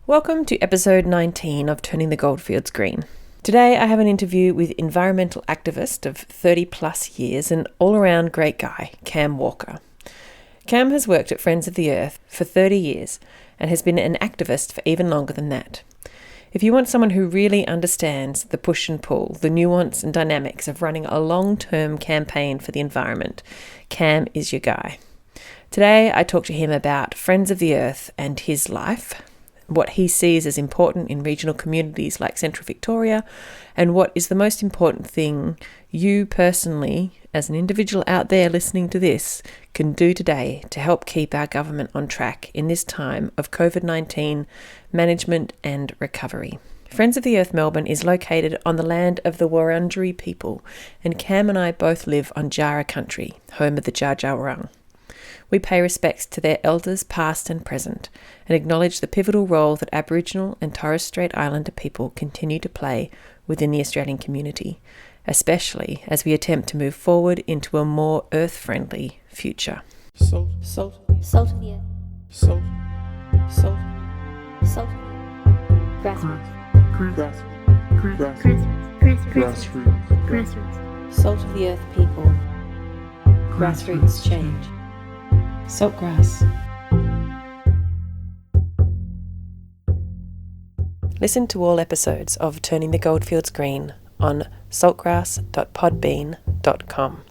Welcome to episode 19 of Turning the Goldfields Green. Today I have an interview with environmental activist of 30 plus years and all-around great guy, Cam Walker. Cam has worked at Friends of the Earth for 30 years and has been an activist for even longer than that. If you want someone who really understands the push and pull, the nuance and dynamics of running a long-term campaign for the environment, Cam is your guy. Today I talk to him about Friends of the Earth and his life, what he sees as important in regional communities like Central Victoria, and what is the most important thing you personally, as an individual out there listening to this, can do today to help keep our government on track in this time of COVID-19 management and recovery. Friends of the Earth Melbourne is located on the land of the Wurundjeri people, and Cam and I both live on Jara country, home of the Dja Dja Wurrung. We pay respects to their elders past and present and acknowledge the pivotal role that Aboriginal and Torres Strait Islander people continue to play within the Australian community, especially as we attempt to move forward into a more earth-friendly future. Salt of the earth. Salt, grassroots. Salt of the earth people. Grassroots change. Saltgrass. Listen to all episodes of Turning the Goldfields Green on saltgrass.podbean.com.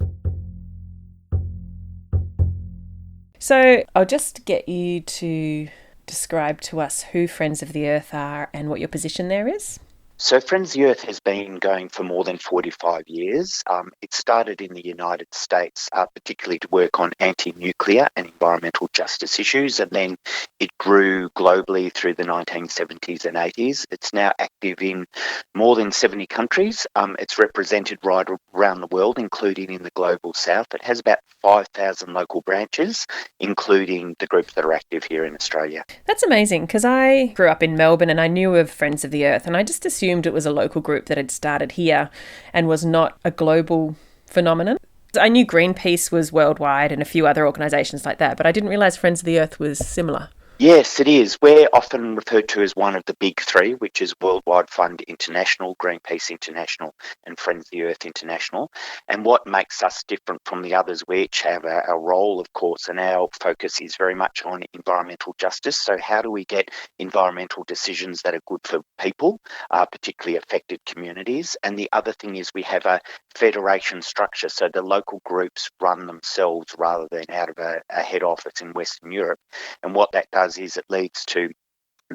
So I'll just get you to describe to us who Friends of the Earth are and what your position there is. So Friends of the Earth has been going for more than 45 years. It started in the United States, particularly to work on anti-nuclear and environmental justice issues, and then it grew globally through the 1970s and 80s. It's now active in more than 70 countries. It's represented right around the world, including in the global south. It has about 5,000 local branches, including the groups that are active here in Australia. That's amazing, because I grew up in Melbourne and I knew of Friends of the Earth, and I just assumed it was a local group that had started here and was not a global phenomenon. I knew Greenpeace was worldwide and a few other organisations like that, but I didn't realise Friends of the Earth was similar. Yes, it is. We're often referred to as one of the big three, which is Worldwide Fund International, Greenpeace International, and Friends of the Earth International. And what makes us different from the others, we each have our role, of course, and our focus is very much on environmental justice. So how do we get environmental decisions that are good for people, particularly affected communities? And the other thing is we have a federation structure, so the local groups run themselves rather than out of a head office in Western Europe. And what that does is it leads to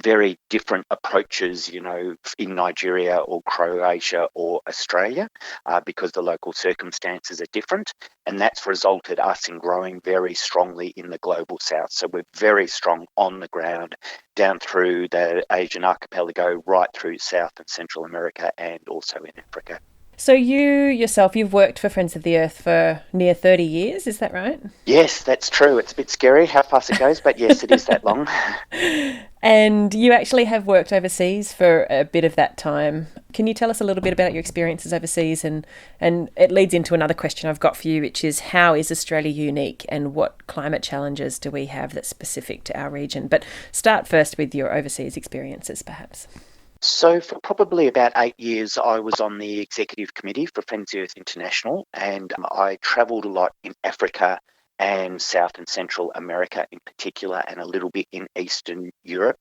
very different approaches, in Nigeria or Croatia or Australia, because the local circumstances are different. And that's resulted us in growing very strongly in the global south. So we're very strong on the ground, down through the Asian archipelago, right through South and Central America, and also in Africa. So you yourself, you've worked for Friends of the Earth for near 30 years, is that right? Yes, that's true. It's a bit scary how fast it goes, but yes, it is that long. And you actually have worked overseas for a bit of that time. Can you tell us a little bit about your experiences overseas? And it leads into another question I've got for you, which is how is Australia unique and what climate challenges do we have that's specific to our region? But start first with your overseas experiences, perhaps. So for probably about 8 years, I was on the executive committee for Friends of the Earth International, and I travelled a lot in Africa and South and Central America in particular, and a little bit in Eastern Europe.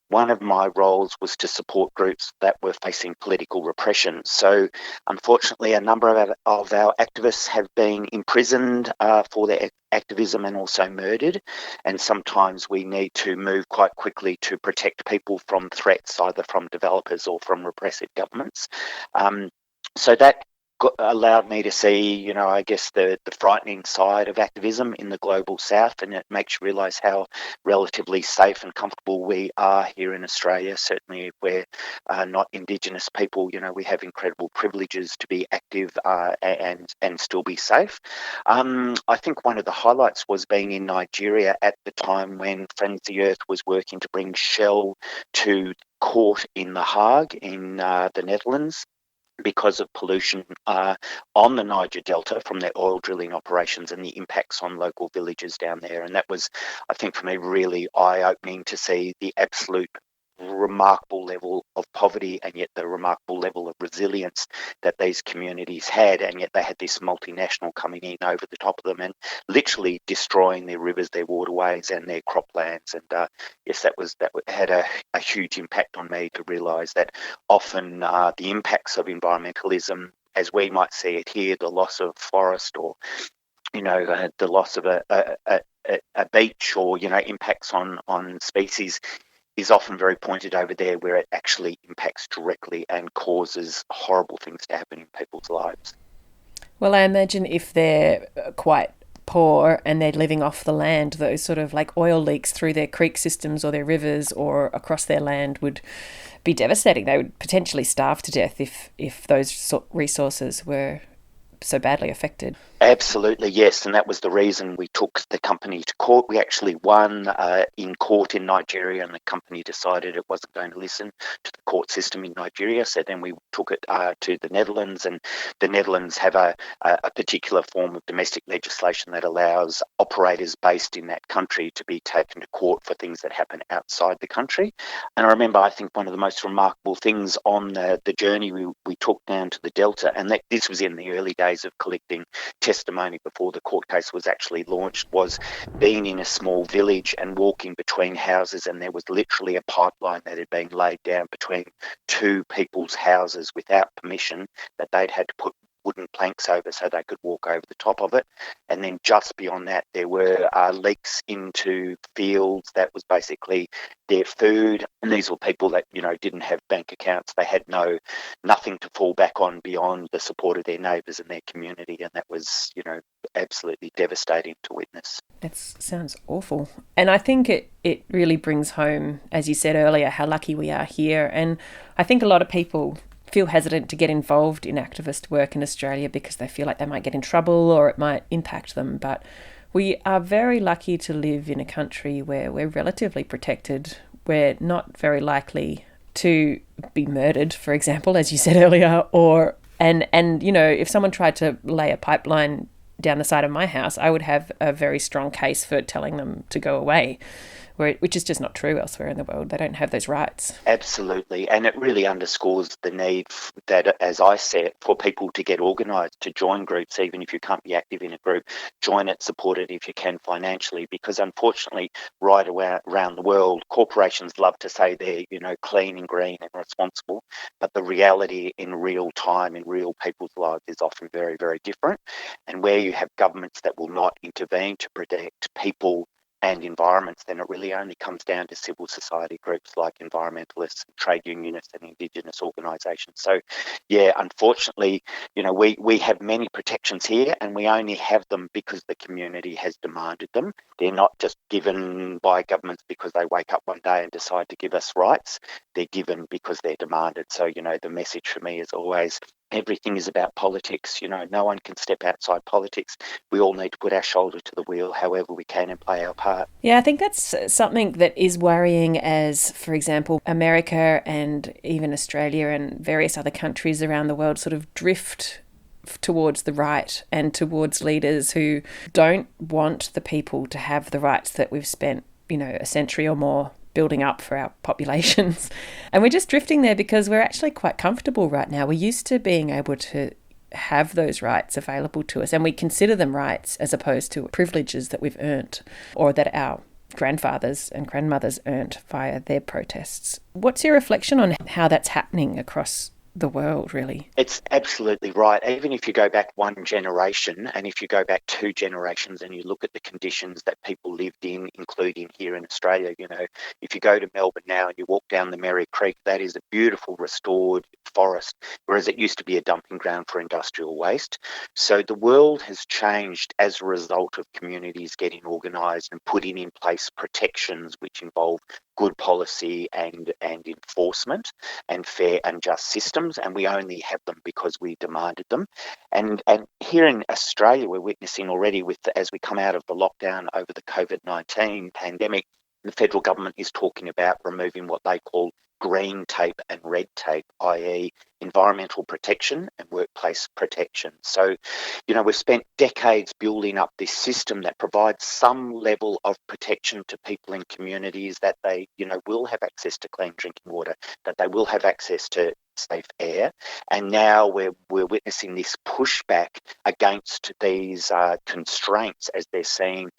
One of my roles was to support groups that were facing political repression. So unfortunately, a number of our activists have been imprisoned for their activism and also murdered. And sometimes we need to move quite quickly to protect people from threats, either from developers or from repressive governments. So that allowed me to see, I guess the frightening side of activism in the global south, and it makes you realise how relatively safe and comfortable we are here in Australia. Certainly if we're not Indigenous people, we have incredible privileges to be active and still be safe. I think one of the highlights was being in Nigeria at the time when Friends of the Earth was working to bring Shell to court in The Hague in the Netherlands, because of pollution on the Niger Delta from their oil drilling operations and the impacts on local villages down there. And that was, I think, for me, really eye-opening to see the absolute remarkable level of poverty and yet the remarkable level of resilience that these communities had, and yet they had this multinational coming in over the top of them and literally destroying their rivers, their waterways and their croplands. And yes, that had a huge impact on me to realise that often the impacts of environmentalism, as we might see it here, the loss of forest or the loss of a beach or impacts on species, is often very pointed over there, where it actually impacts directly and causes horrible things to happen in people's lives. Well, I imagine if they're quite poor and they're living off the land, those sort of like oil leaks through their creek systems or their rivers or across their land would be devastating. They would potentially starve to death if those resources were so badly affected. Absolutely, yes, and that was the reason we took the company to court. We actually won in court in Nigeria, and the company decided it wasn't going to listen to the court system in Nigeria, so then we took it to the Netherlands, and the Netherlands have a particular form of domestic legislation that allows operators based in that country to be taken to court for things that happen outside the country. And I remember, I think one of the most remarkable things on the journey we took down to the Delta, and this was in the early days of collecting testimony before the court case was actually launched, was being in a small village and walking between houses, and there was literally a pipeline that had been laid down between two people's houses without permission, that they'd had to put wooden planks over so they could walk over the top of it. And then just beyond that, there were leaks into fields that was basically their food. And these were people that, didn't have bank accounts. They had nothing to fall back on beyond the support of their neighbours and their community. And that was, absolutely devastating to witness. That sounds awful. And I think it really brings home, as you said earlier, how lucky we are here. And I think a lot of people feel hesitant to get involved in activist work in Australia because they feel like they might get in trouble or it might impact them. But we are very lucky to live in a country where we're relatively protected. We're not very likely to be murdered, for example, as you said earlier, and if someone tried to lay a pipeline down the side of my house, I would have a very strong case for telling them to go away, which is just not true elsewhere in the world. They don't have those rights. Absolutely. And it really underscores the need that, as I said, for people to get organised, to join groups, even if you can't be active in a group, join it, support it if you can financially, because unfortunately, right around the world, corporations love to say they're, clean and green and responsible, but the reality in real time, in real people's lives, is often very, very different. And where you have governments that will not intervene to protect people and environments, then it really only comes down to civil society groups like environmentalists, trade unionists and Indigenous organisations. So, yeah, unfortunately, we have many protections here, and we only have them because the community has demanded them. They're not just given by governments because they wake up one day and decide to give us rights. They're given because they're demanded. So, the message for me is always, everything is about politics. No one can step outside politics. We all need to put our shoulder to the wheel however we can and play our part. Yeah, I think that's something that is worrying as, for example, America and even Australia and various other countries around the world sort of drift towards the right and towards leaders who don't want the people to have the rights that we've spent, a century or more building up for our populations. And we're just drifting there because we're actually quite comfortable right now. We're used to being able to have those rights available to us, and we consider them rights as opposed to privileges that we've earned or that our grandfathers and grandmothers earned via their protests. What's your reflection on how that's happening across the world, really? It's absolutely right. Even if you go back one generation, and if you go back two generations and you look at the conditions that people lived in, including here in Australia, if you go to Melbourne now and you walk down the Merri Creek, that is a beautiful restored forest, whereas it used to be a dumping ground for industrial waste. So the world has changed as a result of communities getting organised and putting in place protections which involve good policy and enforcement and fair and just systems, and we only have them because we demanded them. And here in Australia, we're witnessing already as we come out of the lockdown over the COVID-19 pandemic, the federal government is talking about removing what they call green tape and red tape, i.e. environmental protection and workplace protection. So, we've spent decades building up this system that provides some level of protection to people in communities, that they, will have access to clean drinking water, that they will have access to safe air. And now we're witnessing this pushback against these constraints, as they're seen.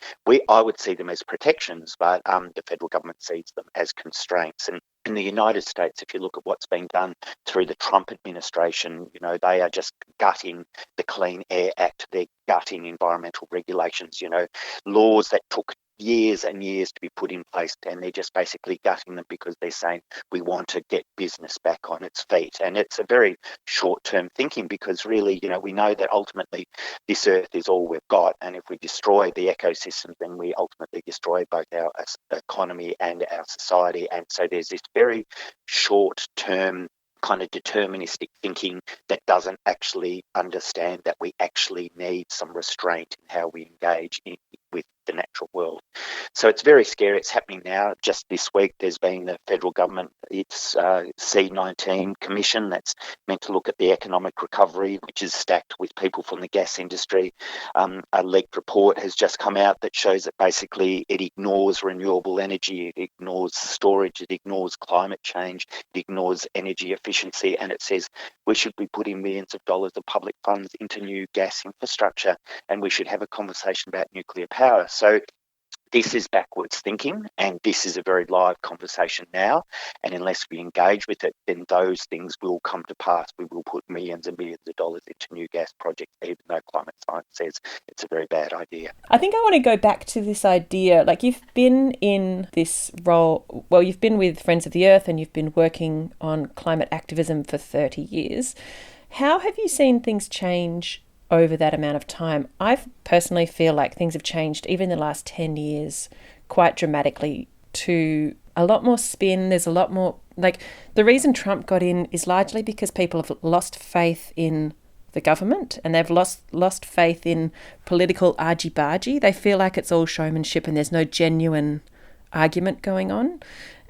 I would see them as protections, but the federal government sees them as constraints. And in the United States, if you look at what's being done through the Trump administration, they are just gutting the Clean Air Act. They're gutting environmental regulations, laws that took years and years to be put in place, and they're just basically gutting them because they're saying we want to get business back on its feet. And it's a very short-term thinking, because really, we know that ultimately this earth is all we've got, and if we destroy the ecosystem, then we ultimately destroy both our economy and our society. And so there's this very short-term kind of deterministic thinking that doesn't actually understand that we actually need some restraint in how we engage with the natural world. So it's very scary. It's happening now. Just this week, there's been the federal government, its C19 commission that's meant to look at the economic recovery, which is stacked with people from the gas industry. A leaked report has just come out that shows that basically it ignores renewable energy, it ignores storage, it ignores climate change, it ignores energy efficiency, and it says we should be putting millions of dollars of public funds into new gas infrastructure, and we should have a conversation about nuclear power. So this is backwards thinking, and this is a very live conversation now. And unless we engage with it, then those things will come to pass. We will put millions and millions of dollars into new gas projects, even though climate science says it's a very bad idea. I think I want to go back to this idea. Like, you've been in this role, well, you've been with Friends of the Earth and you've been working on climate activism for 30 years. How have you seen things change over that amount of time? I personally feel like things have changed even in the last 10 years quite dramatically, to a lot more spin. There's a lot more, like, the reason Trump got in is largely because people have lost faith in the government, and they've lost faith in political argy-bargy. They feel like it's all showmanship and there's no genuine argument going on.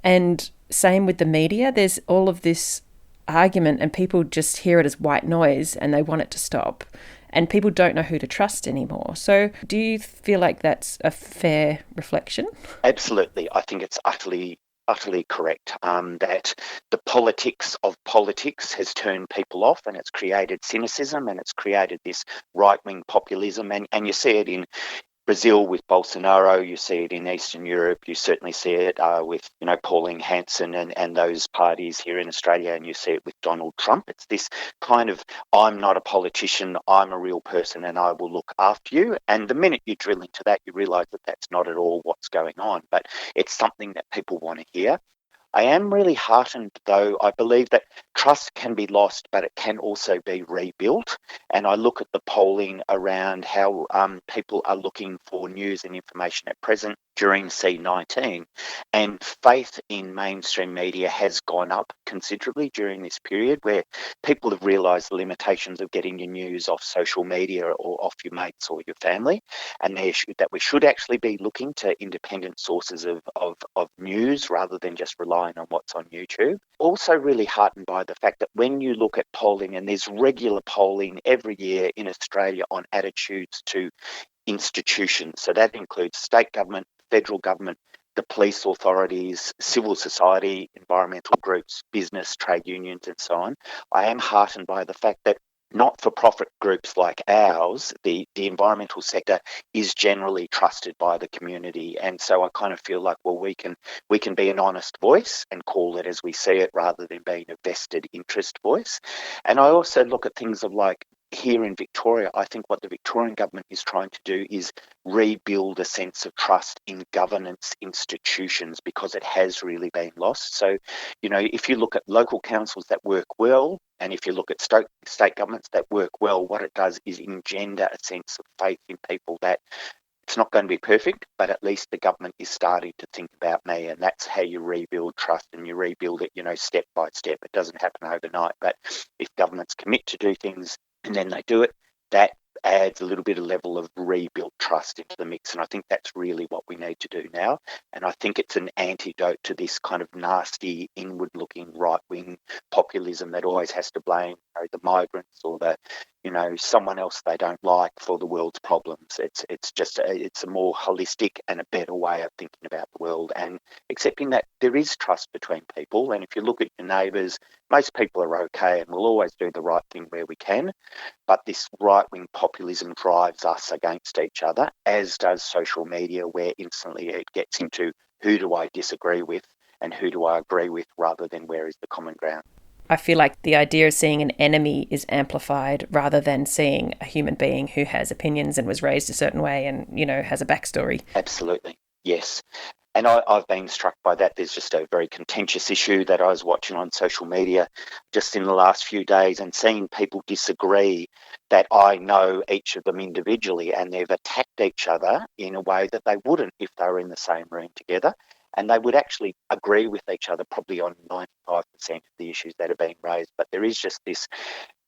And same with the media. There's all of this argument and people just hear it as white noise and they want it to stop. And people don't know who to trust anymore. So do you feel like that's a fair reflection? Absolutely. I think it's utterly correct that the politics of politics has turned people off, and it's created cynicism, and it's created this right-wing populism. And you see it in Brazil with Bolsonaro, you see it in Eastern Europe, you certainly see it with, Pauline Hanson and those parties here in Australia, and you see it with Donald Trump. It's this kind of, I'm not a politician, I'm a real person and I will look after you. And the minute you drill into that, you realise that that's not at all what's going on, but it's something that people want to hear. I am really heartened, though. I believe that trust can be lost, but it can also be rebuilt. And I look at the polling around how people are looking for news and information at present during C19, and faith in mainstream media has gone up considerably during this period, where people have realised the limitations of getting your news off social media or off your mates or your family, and that we should actually be looking to independent sources of news rather than just relying on what's on YouTube. Also really heartened by the fact that when you look at polling, and there's regular polling every year in Australia on attitudes to institutions, so that includes state government, federal government, the police authorities, civil society, environmental groups, business, trade unions, and so on. I am heartened by the fact that not-for-profit groups like ours, the environmental sector, is generally trusted by the community. And so I kind of feel like, well, we can be an honest voice and call it as we see it, rather than being a vested interest voice. And I also look at things of like, here in Victoria, I think what the Victorian government is trying to do is rebuild a sense of trust in governance institutions, because it has really been lost. So, if you look at local councils that work well, and if you look at state governments that work well, what it does is engender a sense of faith in people that it's not going to be perfect, but at least the government is starting to think about me. And that's how you rebuild trust, and you rebuild it, step by step. It doesn't happen overnight, but if governments commit to do things and then they do it, that adds a little bit of level of rebuilt trust into the mix. And I think that's really what we need to do now. And I think it's an antidote to this kind of nasty, inward-looking right-wing populism that always has to blame the migrants or someone else they don't like for the world's problems. It's a more holistic and a better way of thinking about the world, and accepting that there is trust between people. And if you look at your neighbours, most people are okay and will always do the right thing where we can. But this right-wing populism drives us against each other, as does social media, where instantly it gets into who do I disagree with and who do I agree with, rather than where is the common ground. I feel like the idea of seeing an enemy is amplified rather than seeing a human being who has opinions and was raised a certain way and, has a backstory. Absolutely, yes. And I've been struck by that. There's just a very contentious issue that I was watching on social media just in the last few days, and seeing people disagree that I know each of them individually, and they've attacked each other in a way that they wouldn't if they were in the same room together. And they would actually agree with each other probably on 95% of the issues that are being raised. But there is just this,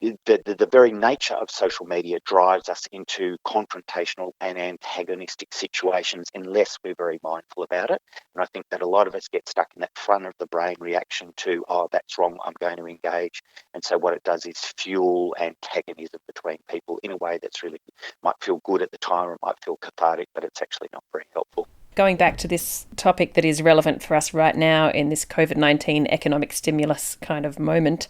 the very nature of social media drives us into confrontational and antagonistic situations unless we're very mindful about it. And I think that a lot of us get stuck in that front of the brain reaction to, oh, that's wrong, I'm going to engage. And so what it does is fuel antagonism between people in a way that's really might feel good at the time, or it might feel cathartic, but it's actually not very helpful. Going back to this topic that is relevant for us right now in this COVID-19 economic stimulus kind of moment,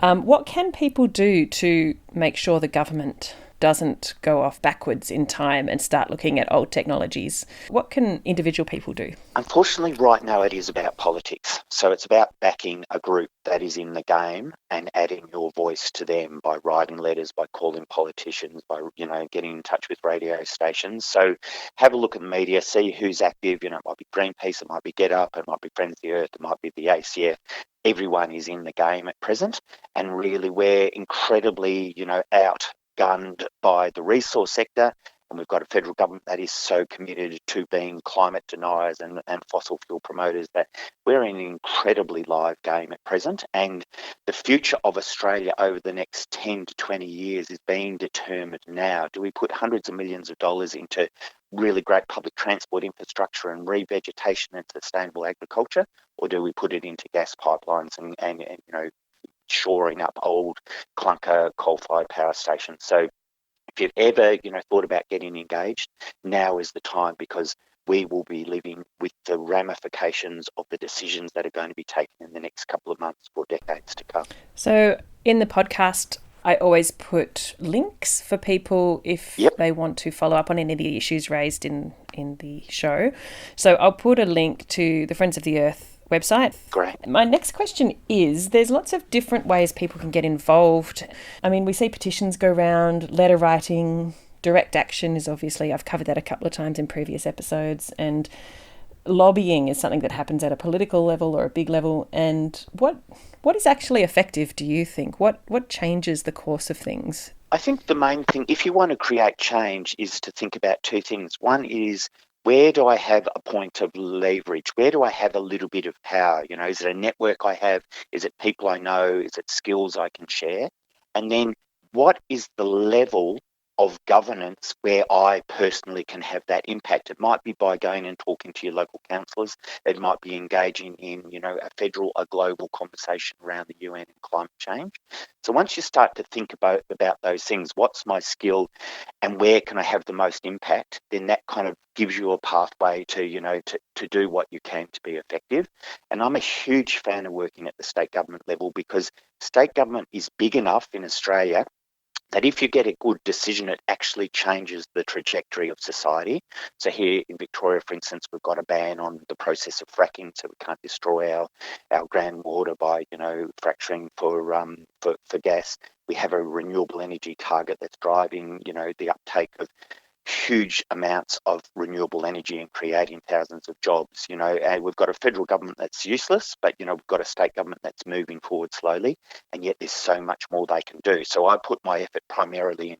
what can people do to make sure the government doesn't go off backwards in time and start looking at old technologies? What can individual people do? Unfortunately, right now it is about politics. So it's about backing a group that is in the game and adding your voice to them by writing letters, by calling politicians, by getting in touch with radio stations. So have a look at the media, see who's active. It might be Greenpeace, it might be Get Up, it might be Friends of the Earth, it might be the ACF. Everyone is in the game at present, and really we're incredibly, outgunned by the resource sector, and we've got a federal government that is so committed to being climate deniers and fossil fuel promoters that we're in an incredibly live game at present. And the future of Australia over the next 10 to 20 years is being determined now. Do we put hundreds of millions of dollars into really great public transport infrastructure and revegetation and sustainable agriculture, or do we put it into gas pipelines and shoring up old clunker coal-fired power stations? So if you've ever, thought about getting engaged, now is the time, because we will be living with the ramifications of the decisions that are going to be taken in the next couple of months for decades to come. So in the podcast, I always put links for people if they want to follow up on any of the issues raised in the show. So I'll put a link to the Friends of the Earth website. Great. My next question is, there's lots of different ways people can get involved. I mean, we see petitions go around, letter writing, direct action is obviously, I've covered that a couple of times in previous episodes, and lobbying is something that happens at a political level or a big level. And what is actually effective, do you think? What changes the course of things? I think the main thing, if you want to create change, is to think about two things. One is, where do I have a point of leverage? Where do I have a little bit of power? Is it a network I have? Is it people I know? Is it skills I can share? And then what is the level of governance where I personally can have that impact? It might be by going and talking to your local councillors. It might be engaging in, a federal, a global conversation around the UN and climate change. So once you start to think about those things, what's my skill and where can I have the most impact, then that kind of gives you a pathway to, to do what you can to be effective. And I'm a huge fan of working at the state government level, because state government is big enough in Australia that if you get a good decision, it actually changes the trajectory of society. So here in Victoria, for instance, we've got a ban on the process of fracking, so we can't destroy our groundwater by, fracturing for gas. We have a renewable energy target that's driving, the uptake of huge amounts of renewable energy and creating thousands of jobs, and we've got a federal government that's useless, but, we've got a state government that's moving forward slowly, and yet there's so much more they can do. So I put my effort primarily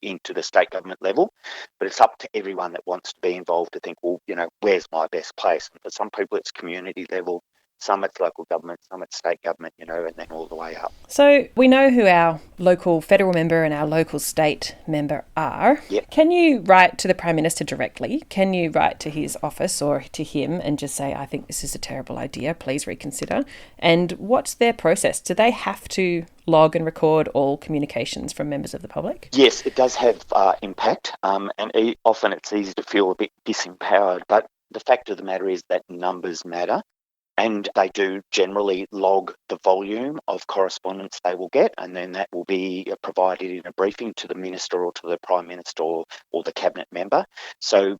into the state government level, but it's up to everyone that wants to be involved to think, well, where's my best place? And for some people, it's community level. Some it's local government, some it's state government, and then all the way up. So we know who our local federal member and our local state member are. Yep. Can you write to the Prime Minister directly? Can you write to his office or to him and just say, I think this is a terrible idea, please reconsider? And what's their process? Do they have to log and record all communications from members of the public? Yes, it does have impact, and often it's easy to feel a bit disempowered, but the fact of the matter is that numbers matter. And they do generally log the volume of correspondence they will get, and then that will be provided in a briefing to the Minister or to the Prime Minister or the Cabinet member. So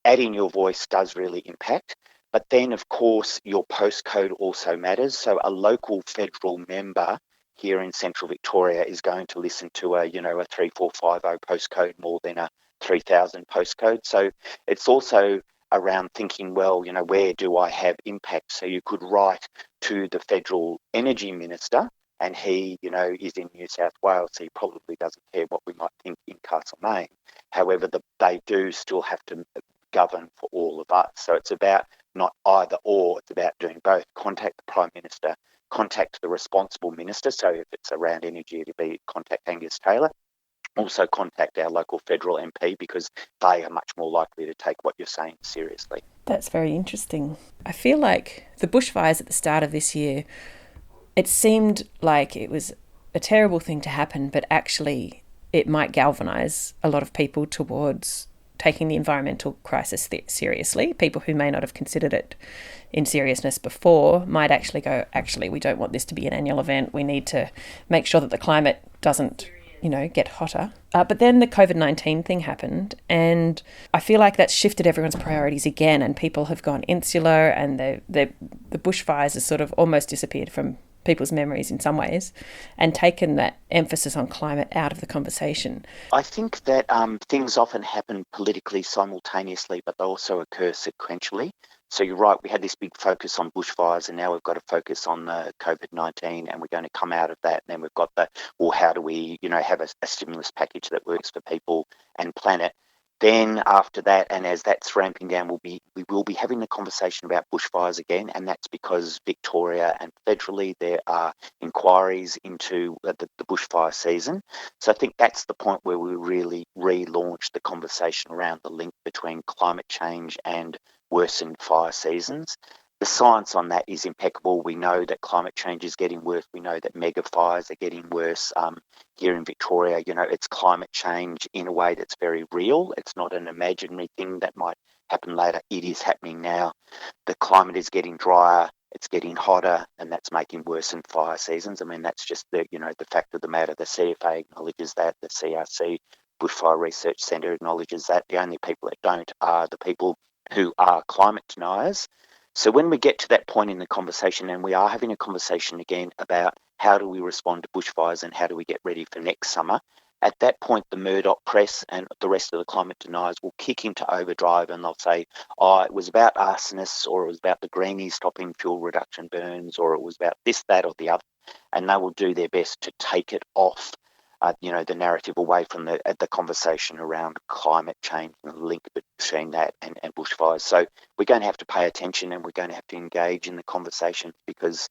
adding your voice does really impact. But then, of course, your postcode also matters. So a local federal member here in Central Victoria is going to listen to a 3450 postcode more than a 3000 postcode. So it's also around thinking, well, where do I have impact? So you could write to the Federal Energy Minister, and he, is in New South Wales, so he probably doesn't care what we might think in Castlemaine. However, they do still have to govern for all of us. So it's about not either or, it's about doing both. Contact the Prime Minister, contact the responsible minister. So if it's around energy, it'd be contact Angus Taylor. Also contact our local federal MP because they are much more likely to take what you're saying seriously. That's very interesting. I feel like the bushfires at the start of this year, it seemed like it was a terrible thing to happen, but actually it might galvanise a lot of people towards taking the environmental crisis seriously. People who may not have considered it in seriousness before might actually go, we don't want this to be an annual event. We need to make sure that the climate doesn't get hotter. But then the COVID-19 thing happened, and I feel like that's shifted everyone's priorities again, and people have gone insular, and the bushfires has sort of almost disappeared from people's memories in some ways, and taken that emphasis on climate out of the conversation. I think that things often happen politically simultaneously, but they also occur sequentially. So you're right, we had this big focus on bushfires, and now we've got to focus on the COVID-19, and we're going to come out of that. And then we've got how do we, have a stimulus package that works for people and planet? Then after that, and as that's ramping down, we will be having the conversation about bushfires again, and that's because Victoria and federally there are inquiries into the bushfire season. So I think that's the point where we really relaunch the conversation around the link between climate change and worsened fire seasons. The science on that is impeccable. We know that climate change is getting worse. We know that mega fires are getting worse. Here in Victoria, it's climate change in a way that's very real. It's not an imaginary thing that might happen later. It is happening now. The climate is getting drier. It's getting hotter, and that's making worsened fire seasons. I mean, that's just the fact of the matter. The CFA acknowledges that. The CRC, Bushfire Research Centre, acknowledges that. The only people that don't are the people who are climate deniers. So when we get to that point in the conversation, and we are having a conversation again about how do we respond to bushfires and how do we get ready for next summer, at that point the Murdoch press and the rest of the climate deniers will kick into overdrive, and they'll say, it was about arsonists, or it was about the greenies stopping fuel reduction burns, or it was about this, that or the other. And they will do their best to take it off the narrative away from the conversation around climate change and the link between that and bushfires. So we're going to have to pay attention, and we're going to have to engage in the conversation because,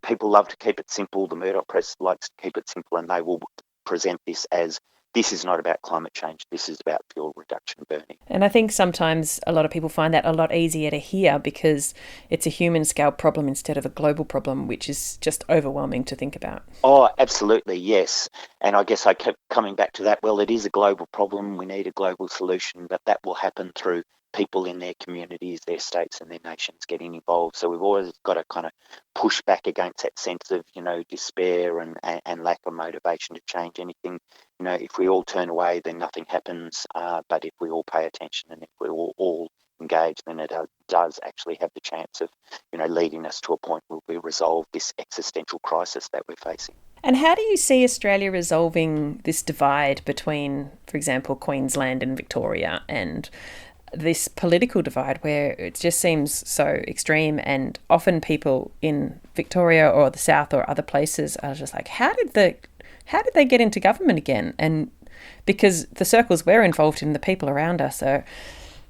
people love to keep it simple. The Murdoch press likes to keep it simple, and they will present this as this is not about climate change, this is about fuel reduction burning. And I think sometimes a lot of people find that a lot easier to hear because it's a human scale problem instead of a global problem, which is just overwhelming to think about. Oh, absolutely, yes. And I guess I kept coming back to that. Well, it is a global problem. We need a global solution, but that will happen through people in their communities, their states and their nations getting involved. So we've always got to kind of push back against that sense of, despair and lack of motivation to change anything. If we all turn away, then nothing happens. But if we all pay attention and if we all engage, then it does actually have the chance of, leading us to a point where we resolve this existential crisis that we're facing. And how do you see Australia resolving this divide between, for example, Queensland and Victoria, and this political divide where it just seems so extreme, and often people in Victoria or the South or other places are just like, how did they get into government again? And because the circles we're involved in, the people around us are,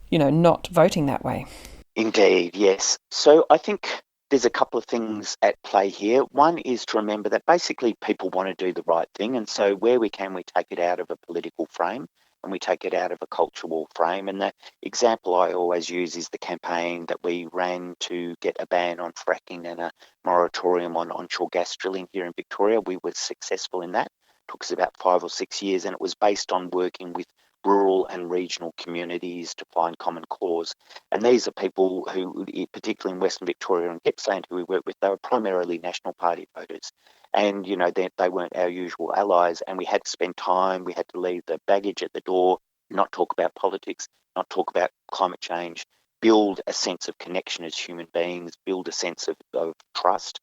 not voting that way. Indeed, yes. So I think there's a couple of things at play here. One is to remember that basically people want to do the right thing. And so where we can, we take it out of a political frame and we take it out of a cultural frame. And the example I always use is the campaign that we ran to get a ban on fracking and a moratorium on onshore gas drilling here in Victoria. We were successful in that. It took us about 5 or 6 years, and it was based on working with rural and regional communities to find common cause. And these are people who, particularly in Western Victoria and Gippsland, who we work with, they were primarily National Party voters. And, they weren't our usual allies. And we had to spend time, we had to leave the baggage at the door, not talk about politics, not talk about climate change, build a sense of connection as human beings, build a sense of trust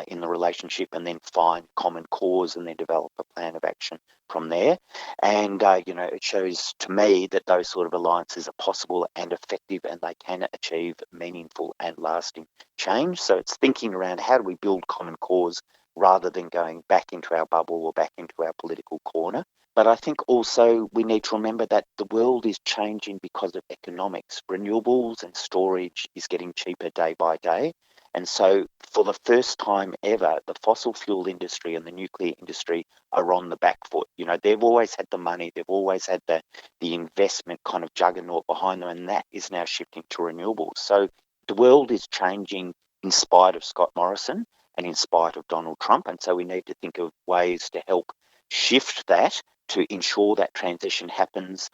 in the relationship, and then find common cause and then develop a plan of action from there. And, it shows to me that those sort of alliances are possible and effective, and they can achieve meaningful and lasting change. So it's thinking around how do we build common cause rather than going back into our bubble or back into our political corner. But I think also we need to remember that the world is changing because of economics. Renewables and storage is getting cheaper day by day. And so for the first time ever, the fossil fuel industry and the nuclear industry are on the back foot. They've always had the money, they've always had the investment kind of juggernaut behind them, and that is now shifting to renewables. So the world is changing in spite of Scott Morrison and in spite of Donald Trump. And so we need to think of ways to help shift that, to ensure that transition happens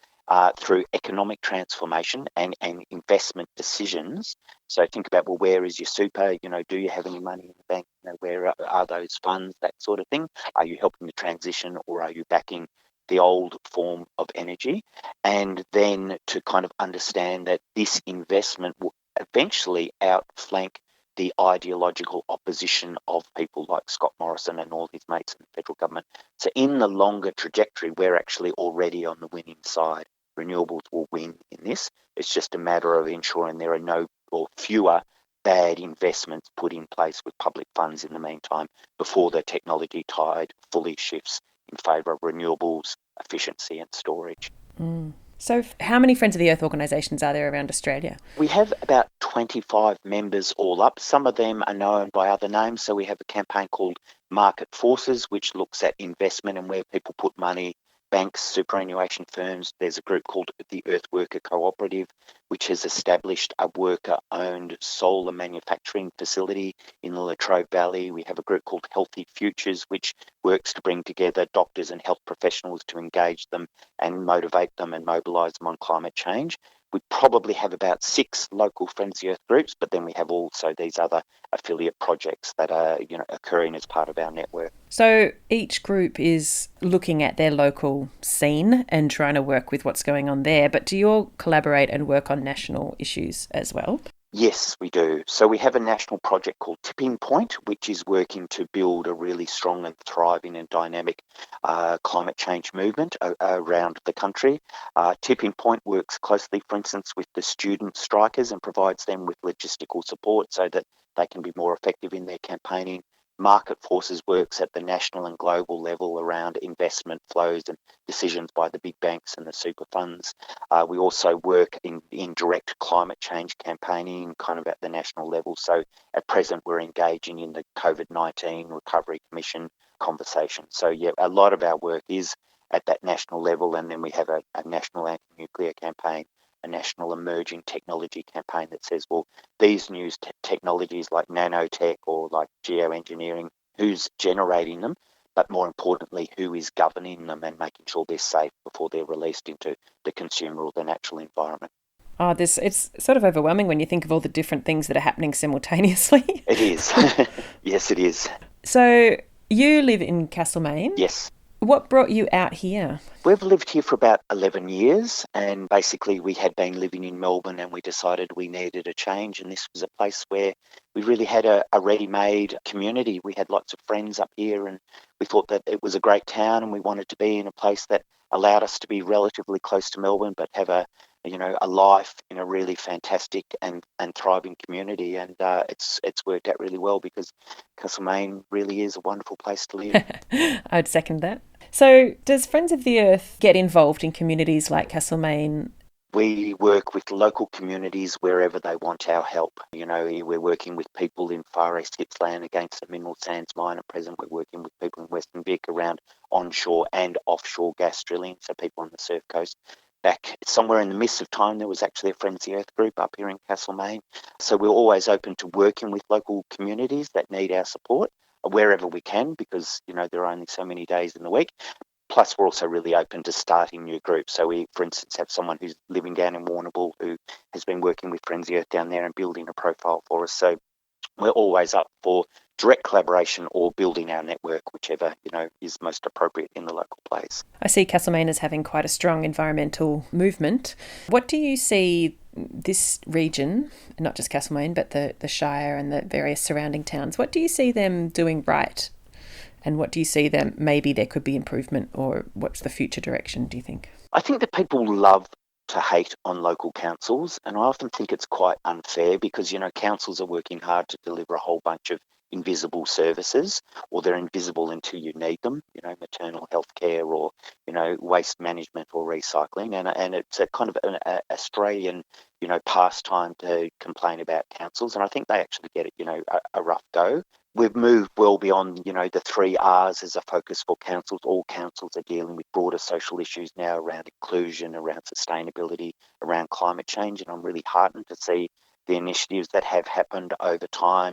through economic transformation and investment decisions. So think about, well, where is your super? Do you have any money in the bank? Where are those funds? That sort of thing. Are you helping the transition, or are you backing the old form of energy? And then to kind of understand that this investment will eventually outflank the ideological opposition of people like Scott Morrison and all his mates in the federal government. So in the longer trajectory, we're actually already on the winning side. Renewables will win in this. It's just a matter of ensuring there are no or fewer bad investments put in place with public funds in the meantime before the technology tide fully shifts in favour of renewables, efficiency and storage. So how many Friends of the Earth organisations are there around Australia? We have about 25 members all up. Some of them are known by other names. So we have a campaign called Market Forces, which looks at investment and where people put money, banks, superannuation firms. There's a group called the Earth Worker Cooperative, which has established a worker-owned solar manufacturing facility in the Latrobe Valley. We have a group called Healthy Futures, which works to bring together doctors and health professionals to engage them and motivate them and mobilise them on climate change. We probably have about 6 local Friends of the Earth groups, but then we have also these other affiliate projects that are, occurring as part of our network. So each group is looking at their local scene and trying to work with what's going on there, but do you all collaborate and work on national issues as well? Yes, we do. So we have a national project called Tipping Point, which is working to build a really strong and thriving and dynamic climate change movement around the country. Tipping Point works closely, for instance, with the student strikers and provides them with logistical support so that they can be more effective in their campaigning. Market Forces works at the national and global level around investment flows and decisions by the big banks and the super funds. We also work in direct climate change campaigning kind of at the national level. So at present, we're engaging in the COVID-19 Recovery Commission conversation. So yeah, a lot of our work is at that national level. And then we have a national anti-nuclear campaign, a national emerging technology campaign that says, well, these new technologies like nanotech or like geoengineering, who's generating them, but more importantly, who is governing them and making sure they're safe before they're released into the consumer or the natural environment. It's sort of overwhelming when you think of all the different things that are happening simultaneously. It is. Yes, it is. So you live in Castlemaine? Yes. What brought you out here? We've lived here for about 11 years, and basically we had been living in Melbourne and we decided we needed a change, and this was a place where we really had a ready-made community. We had lots of friends up here and we thought that it was a great town and we wanted to be in a place that allowed us to be relatively close to Melbourne but have a life in a really fantastic and thriving community, and it's worked out really well because Castlemaine really is a wonderful place to live. I'd second that. So does Friends of the Earth get involved in communities like Castlemaine? We work with local communities wherever they want our help. We're working with people in Far East Gippsland against the mineral sands mine. At present, we're working with people in Western Vic around onshore and offshore gas drilling, so people on the surf coast. Back somewhere in the midst of time, there was actually a Friends of the Earth group up here in Castlemaine. So we're always open to working with local communities that need our support wherever we can, because, there are only so many days in the week. Plus, we're also really open to starting new groups. So we, for instance, have someone who's living down in Warrnambool who has been working with Friends of the Earth down there and building a profile for us. So we're always up for direct collaboration or building our network, whichever, is most appropriate in the local place. I see Castlemaine as having quite a strong environmental movement. What do you see this region, not just Castlemaine, but the Shire and the various surrounding towns, what do you see them doing right? And what do you see them, maybe there could be improvement, or what's the future direction, do you think? I think that people love to hate on local councils, and I often think it's quite unfair because, councils are working hard to deliver a whole bunch of invisible services, or they're invisible until you need them, maternal health care or, waste management or recycling. And it's a kind of an Australian, pastime to complain about councils. And I think they actually get it, a rough go. We've moved well beyond, the 3 R's as a focus for councils. All councils are dealing with broader social issues now around inclusion, around sustainability, around climate change. And I'm really heartened to see the initiatives that have happened over time,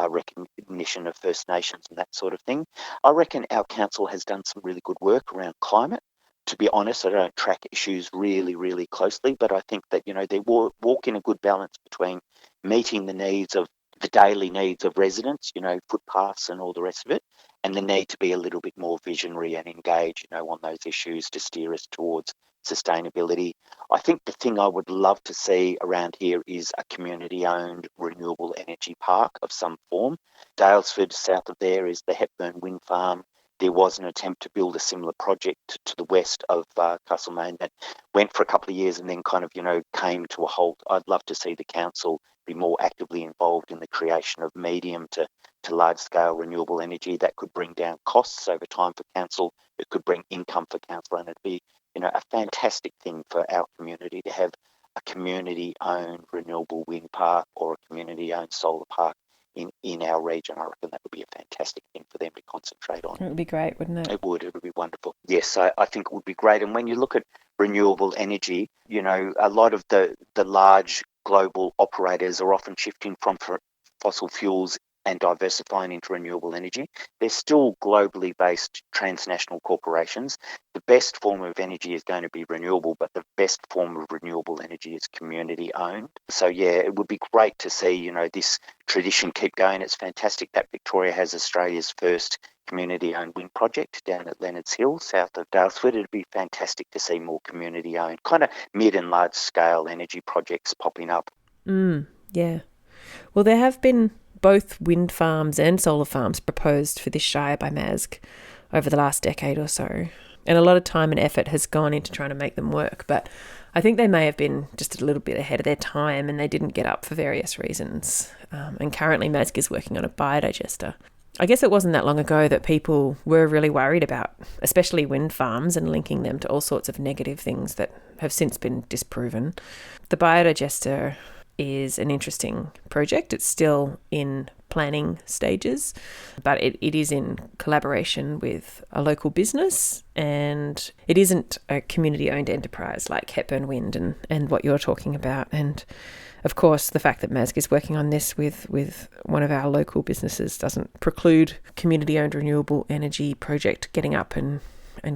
recognition of First Nations and that sort of thing. I reckon our council has done some really good work around climate. To be honest, I don't track issues really, really closely, but I think that, they walk in a good balance between meeting the needs of the daily needs of residents, footpaths and all the rest of it, and the need to be a little bit more visionary and engage, on those issues to steer us towards sustainability. I think the thing I would love to see around here is a community-owned renewable energy park of some form. Daylesford, south of there, is the Hepburn Wind Farm. There was an attempt to build a similar project to the west of Castlemaine that went for a couple of years and then kind of, came to a halt. I'd love to see the council be more actively involved in the creation of medium to large-scale renewable energy that could bring down costs over time for council. It could bring income for council, and it'd be, a fantastic thing for our community to have a community-owned renewable wind park or a community-owned solar park in our region. I reckon that would be a fantastic thing for them to concentrate on. It would be great, wouldn't it? It would be wonderful. Yes, I think it would be great. And when you look at renewable energy, a lot of the large global operators are often shifting from fossil fuels and diversifying into renewable energy. They're still globally based transnational corporations. The best form of energy is going to be renewable, but the best form of renewable energy is community owned. So yeah, it would be great to see, this tradition keep going. It's fantastic that Victoria has Australia's first community owned wind project down at Leonards Hill, south of Daylesford. It'd be fantastic to see more community owned, kind of mid and large scale energy projects popping up. Yeah. Well, there have been both wind farms and solar farms proposed for this shire by MASG over the last decade or so. And a lot of time and effort has gone into trying to make them work. But I think they may have been just a little bit ahead of their time and they didn't get up for various reasons. And currently MASG is working on a biodigester. I guess it wasn't that long ago that people were really worried about, especially wind farms, and linking them to all sorts of negative things that have since been disproven. The biodigester is an interesting project. It's still in planning stages, but it is in collaboration with a local business, and it isn't a community-owned enterprise like Hepburn Wind and what you're talking about. And of course, the fact that MASG is working on this with one of our local businesses doesn't preclude community-owned renewable energy project getting up and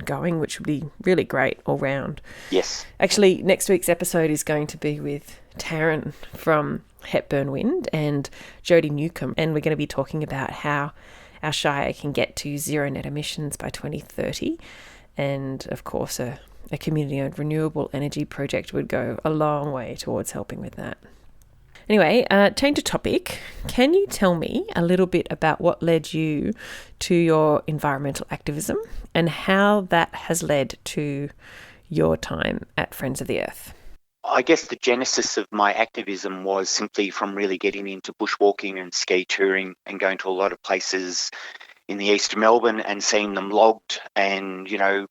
going, which would be really great all round. Yes. Actually, next week's episode is going to be with Taryn from Hepburn Wind and Jodie Newcomb, and we're going to be talking about how our shire can get to zero net emissions by 2030. And of course, a community-owned renewable energy project would go a long way towards helping with that. Anyway, change of topic. Can you tell me a little bit about what led you to your environmental activism and how that has led to your time at Friends of the Earth? I guess the genesis of my activism was simply from really getting into bushwalking and ski touring and going to a lot of places in the east of Melbourne and seeing them logged and,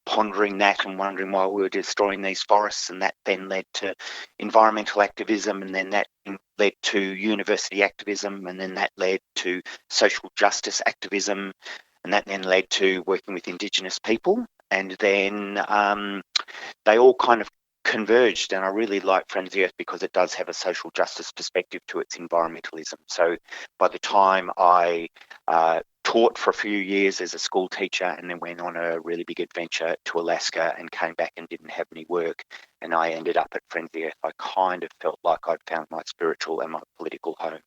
pondering that and wondering why we were destroying these forests. And that then led to environmental activism, and then that led to university activism, and then that led to social justice activism, and that then led to working with Indigenous people. And then they all kind of converged, and I really like Friends of the Earth because it does have a social justice perspective to its environmentalism. So by the time I taught for a few years as a school teacher and then went on a really big adventure to Alaska and came back and didn't have any work, and I ended up at Friends of the Earth, I kind of felt like I'd found my spiritual and my political home.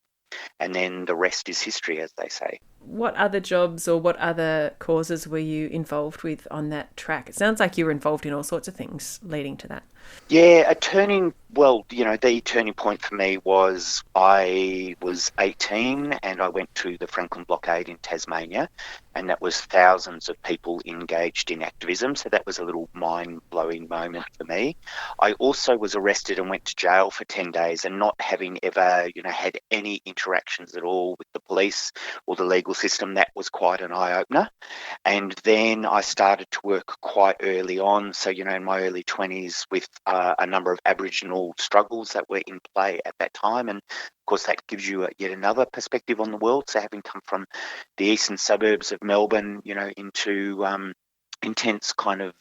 And then the rest is history, as they say. What other jobs or what other causes were you involved with on that track? It sounds like you were involved in all sorts of things leading to that. Yeah, the turning point for me was I was 18 and I went to the Franklin blockade in Tasmania, and that was thousands of people engaged in activism. So that was a little mind-blowing moment for me. I also was arrested and went to jail for 10 days, and not having ever, had any interactions at all with the police or the legal system, that was quite an eye-opener. And then I started to work quite early on, so, in my early 20s with a number of Aboriginal struggles that were in play at that time. And of course, that gives you yet another perspective on the world. So having come from the eastern suburbs of Melbourne, into intense kind of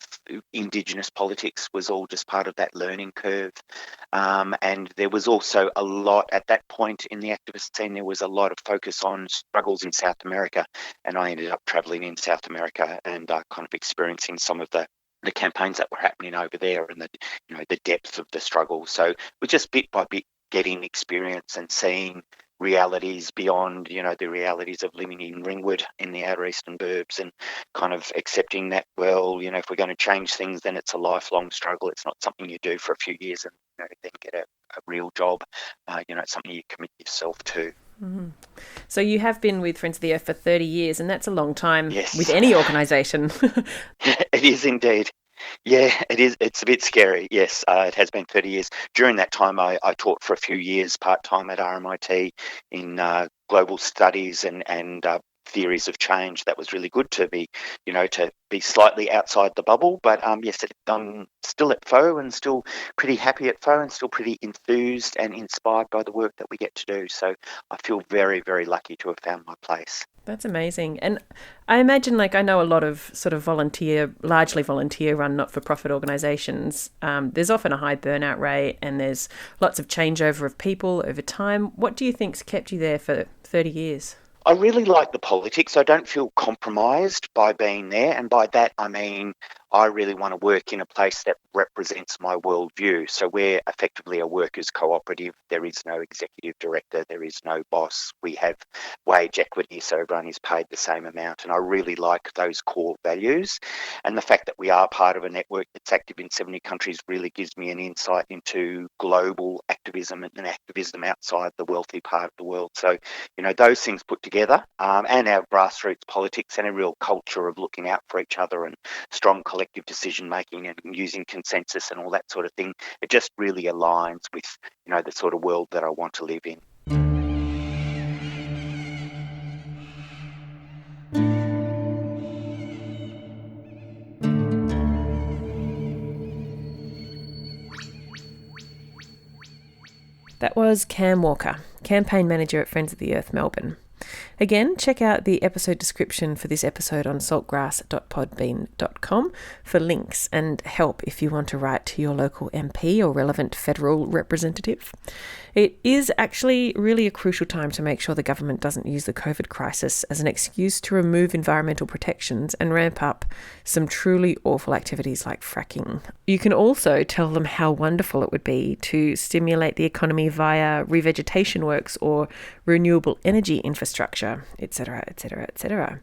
Indigenous politics was all just part of that learning curve. And there was also a lot at that point in the activist scene, there was a lot of focus on struggles in South America. And I ended up travelling in South America and kind of experiencing some of the campaigns that were happening over there and the depth of the struggle. So we're just bit by bit getting experience and seeing realities beyond, the realities of living in Ringwood in the outer eastern burbs, and kind of accepting that, well, if we're going to change things, then it's a lifelong struggle. It's not something you do for a few years and then get a real job. It's something you commit yourself to. Mm-hmm. So you have been with Friends of the Earth for 30 years, and that's a long time. Yes. With any organisation. It is indeed. Yeah, it is. It's a bit scary. Yes, it has been 30 years. During that time, I taught for a few years part-time at RMIT in global studies and theories of change. That was really good to be, to be slightly outside the bubble. But yes, I'm still at FoE and still pretty happy at FoE and still pretty enthused and inspired by the work that we get to do. So I feel very, very lucky to have found my place. That's amazing. And I imagine, I know a lot of sort of largely volunteer-run not-for-profit organisations. There's often a high burnout rate and there's lots of changeover of people over time. What do you think's kept you there for 30 years? I really like the politics. I don't feel compromised by being there. And by that, I mean, I really want to work in a place that represents my worldview. So we're effectively a workers' cooperative. There is no executive director. There is no boss. We have wage equity, so everyone is paid the same amount. And I really like those core values. And the fact that we are part of a network that's active in 70 countries really gives me an insight into global activism and activism outside the wealthy part of the world. So, those things put together, and our grassroots politics and a real culture of looking out for each other and strong collective decision making and using consensus and all that sort of thing, it just really aligns with the sort of world that I want to live in. That was Cam Walker, campaign manager at Friends of the Earth Melbourne. Again, check out the episode description for this episode on saltgrass.podbean.com for links and help if you want to write to your local MP or relevant federal representative. It is actually really a crucial time to make sure the government doesn't use the COVID crisis as an excuse to remove environmental protections and ramp up some truly awful activities like fracking. You can also tell them how wonderful it would be to stimulate the economy via revegetation works or renewable energy infrastructure, etc., etc., etc.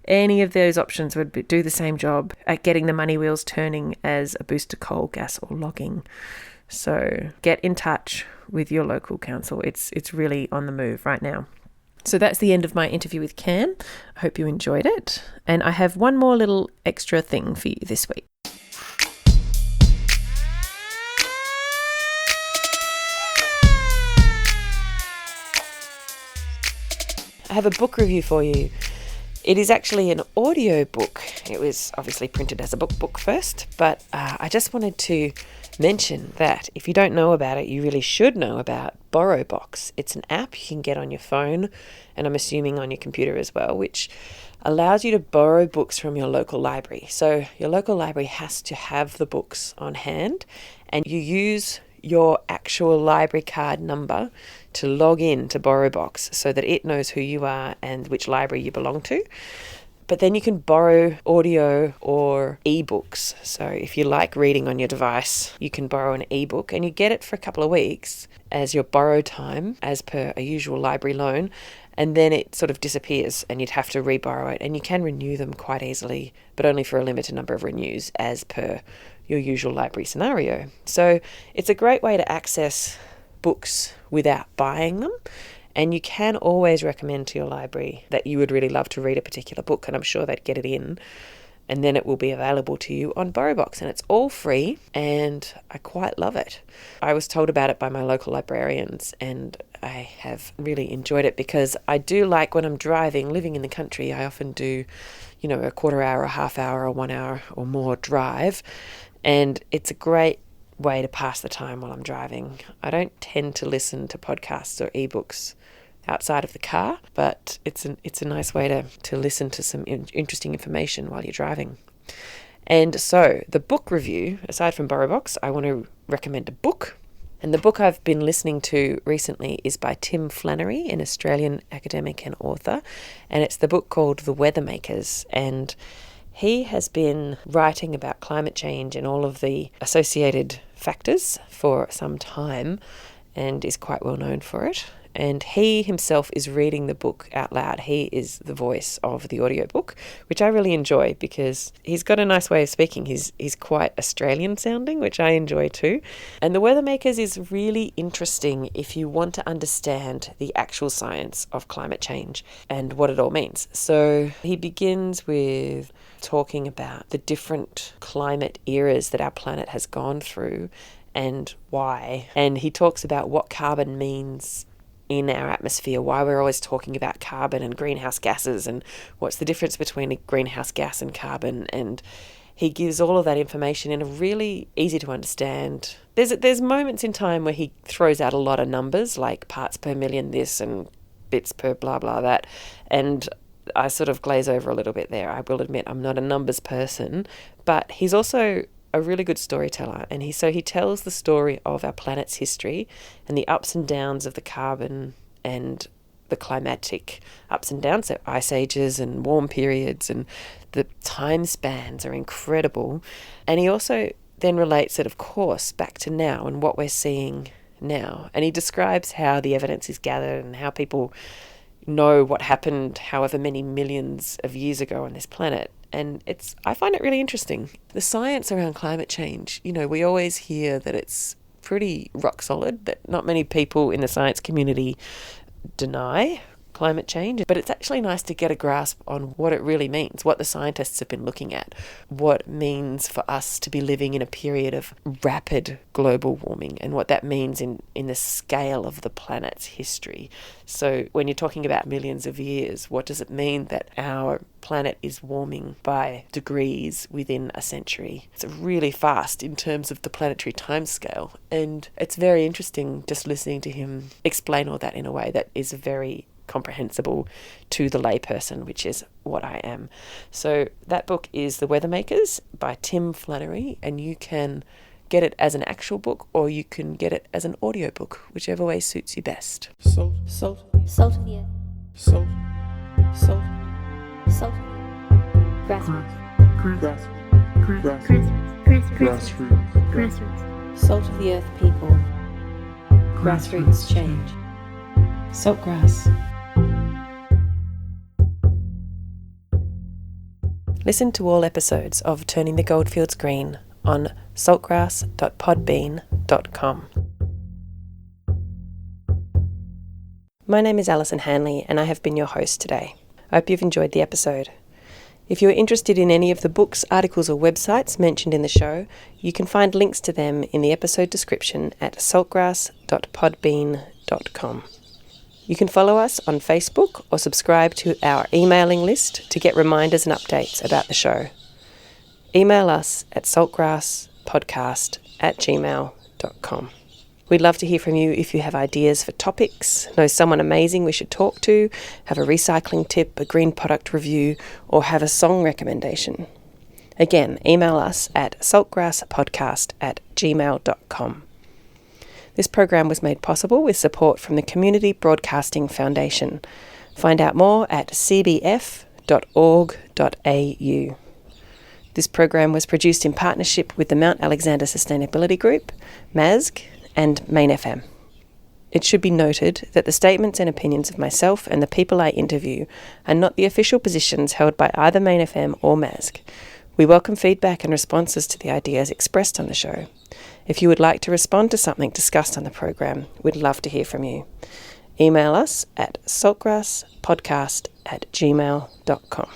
Any of those options would do the same job at getting the money wheels turning as a boost to coal, gas or logging. So get in touch with your local council. It's really on the move right now. So that's the end of my interview with Cam. I hope you enjoyed it. And I have one more little extra thing for you this week. I have a book review for you. It is actually an audio book. It was obviously printed as a book first, but I just wanted to mention that if you don't know about it, you really should know about BorrowBox. It's an app you can get on your phone, and I'm assuming on your computer as well, which allows you to borrow books from your local library. So your local library has to have the books on hand, and you use your actual library card number to log in to BorrowBox so that it knows who you are and which library you belong to. But then you can borrow audio or ebooks. So if you like reading on your device, you can borrow an ebook, and you get it for a couple of weeks as your borrow time, as per a usual library loan, and then it sort of disappears and you'd have to reborrow it. And you can renew them quite easily, but only for a limited number of renews as per your usual library scenario. So it's a great way to access books without buying them. And you can always recommend to your library that you would really love to read a particular book, and I'm sure they'd get it in, and then it will be available to you on BorrowBox, and it's all free, and I quite love it. I was told about it by my local librarians, and I have really enjoyed it because I do like, when I'm driving, living in the country, I often do, a quarter hour, a half hour, or 1 hour or more drive, and it's a great way to pass the time while I'm driving. I don't tend to listen to podcasts or ebooks outside of the car, but it's a nice way to listen to some interesting information while you're driving. And so the book review, aside from BorrowBox, I want to recommend a book. And the book I've been listening to recently is by Tim Flannery, an Australian academic and author, and it's the book called The Weathermakers. And he has been writing about climate change and all of the associated factors for some time and is quite well known for it. And he himself is reading the book out loud. He is the voice of the audiobook, which I really enjoy because he's got a nice way of speaking. He's quite Australian sounding, which I enjoy too. And The Weathermakers is really interesting if you want to understand the actual science of climate change and what it all means. So he begins with talking about the different climate eras that our planet has gone through and why. And he talks about what carbon means in our atmosphere, why we're always talking about carbon and greenhouse gases, and what's the difference between a greenhouse gas and carbon. And he gives all of that information in a really easy to understand. There's moments in time where he throws out a lot of numbers, like parts per million this and bits per blah blah that, and I sort of glaze over a little bit there. I will admit I'm not a numbers person, but he's also a really good storyteller, and he tells the story of our planet's history and the ups and downs of the carbon and the climatic ups and downs, so ice ages and warm periods, and the time spans are incredible. And he also then relates it, of course, back to now and what we're seeing now. And he describes how the evidence is gathered and how people know what happened however many millions of years ago on this planet. And I find it really interesting. The science around climate change, we always hear that it's pretty rock solid, that not many people in the science community deny climate change, but it's actually nice to get a grasp on what it really means, what the scientists have been looking at, what it means for us to be living in a period of rapid global warming, and what that means in the scale of the planet's history. So when you're talking about millions of years, what does it mean that our planet is warming by degrees within a century? It's really fast in terms of the planetary timescale, and it's very interesting just listening to him explain all that in a way that is very comprehensible to the layperson, which is what I am. So that book is The Weathermakers by Tim Flannery, and you can get it as an actual book or you can get it as an audiobook, whichever way suits you best. Salt of the earth. Salt. Grassroots. Salt of the earth people. Grassroots change. Saltgrass. Listen to all episodes of Turning the Goldfields Green on saltgrass.podbean.com. My name is Alison Hanley, and I have been your host today. I hope you've enjoyed the episode. If you're interested in any of the books, articles or websites mentioned in the show, you can find links to them in the episode description at saltgrass.podbean.com. You can follow us on Facebook or subscribe to our emailing list to get reminders and updates about the show. Email us at saltgrasspodcast@gmail.com. We'd love to hear from you if you have ideas for topics, know someone amazing we should talk to, have a recycling tip, a green product review, or have a song recommendation. Again, email us at saltgrasspodcast@gmail.com. This program was made possible with support from the Community Broadcasting Foundation. Find out more at cbf.org.au. This program was produced in partnership with the Mount Alexander Sustainability Group, MASG, and Main FM. It should be noted that the statements and opinions of myself and the people I interview are not the official positions held by either Main FM or MASG. We welcome feedback and responses to the ideas expressed on the show. If you would like to respond to something discussed on the program, we'd love to hear from you. Email us at saltgrasspodcast@gmail.com.